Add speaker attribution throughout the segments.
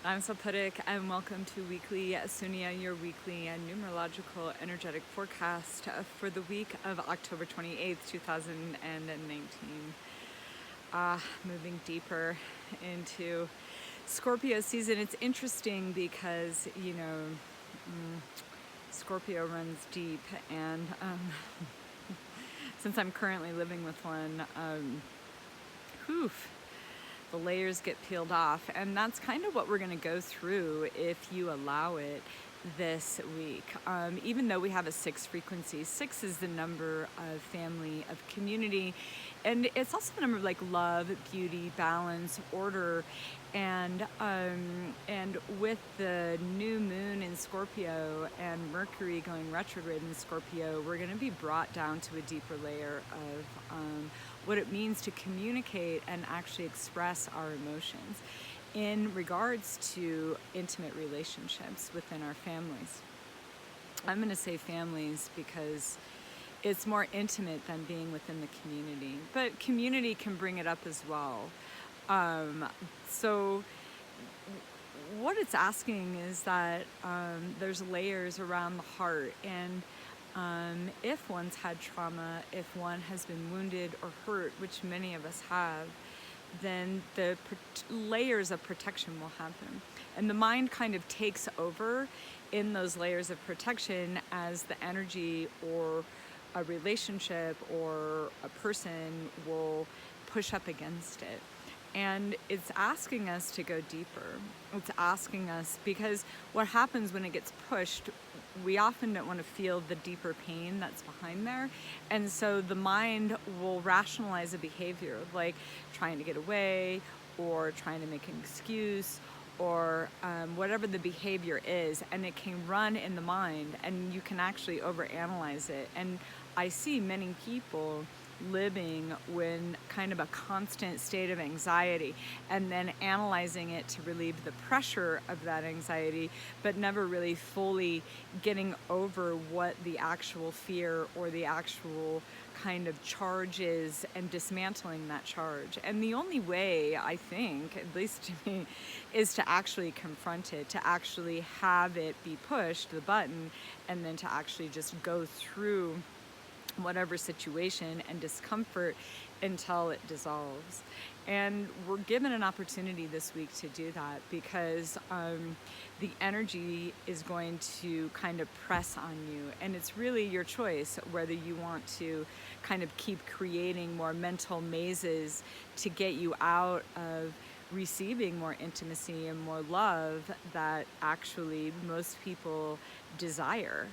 Speaker 1: I'm Saparik, and welcome to Weekly SUNNI-AI, your weekly and numerological energetic forecast for the week of October 28th, 2019. Moving deeper into Scorpio season. It's interesting because, Scorpio runs deep, and since I'm currently living with one, the layers get peeled off, and that's kind of what we're going to go through if you allow it this week. Even though we have a 6 frequency, 6 is the number of family, of community, and it's also the number of like love, beauty, balance, order, and with the new moon in Scorpio and Mercury going retrograde in Scorpio, we're going to be brought down to a deeper layer of what it means to communicate and actually express our emotions in regards to intimate relationships within our families. I'm going to say families because it's more intimate than being within the community, but community can bring it up as well. So what it's asking is that there's layers around the heart, and if one's had trauma, if one has been wounded or hurt, which many of us have, then the layers of protection will happen. And the mind kind of takes over in those layers of protection as the energy or a relationship or a person will push up against it. And it's asking us to go deeper. It's asking us, because what happens when it gets pushed, we often don't want to feel the deeper pain that's behind there. And so the mind will rationalize a behavior, like trying to get away or trying to make an excuse or whatever the behavior is. And it can run in the mind, and you can actually overanalyze it. And I see many people living when kind of a constant state of anxiety, and then analyzing it to relieve the pressure of that anxiety, but never really fully getting over what the actual fear or the actual kind of charge is and dismantling that charge. And the only way, I think, at least to me, is to actually confront it, to actually have it be pushed, the button, and then to actually just go through whatever situation and discomfort until it dissolves. And we're given an opportunity this week to do that, because the energy is going to kind of press on you, and it's really your choice whether you want to kind of keep creating more mental mazes to get you out of receiving more intimacy and more love that actually most people desire.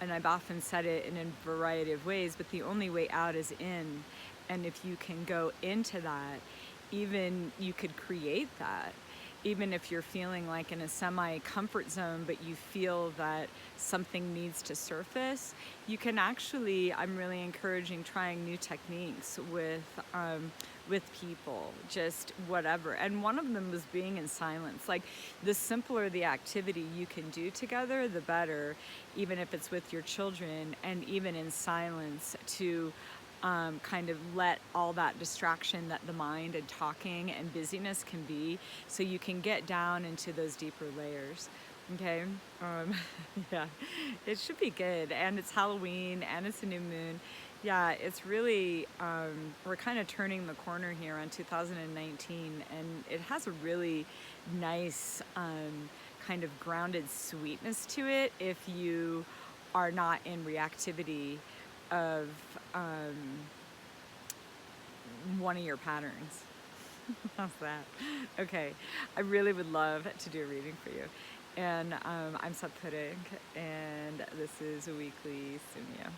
Speaker 1: And I've often said it in a variety of ways, but the only way out is in. And if you can go into that, even you could create that. Even if you're feeling like in a semi-comfort zone, but you feel that something needs to surface, you can actually, I'm really encouraging trying new techniques with people, just whatever. And one of them was being in silence. Like, the simpler the activity you can do together, the better, even if it's with your children, and even in silence, to kind of let all that distraction that the mind and talking and busyness can be, so you can get down into those deeper layers. Okay, yeah, it should be good. And it's Halloween, and it's a new moon. Yeah, it's really, we're kind of turning the corner here on 2019, and it has a really nice kind of grounded sweetness to it if you are not in reactivity of one of your patterns. How's that? Okay, I really would love to do a reading for you. And I'm Saparik, and this is a weekly Sumia.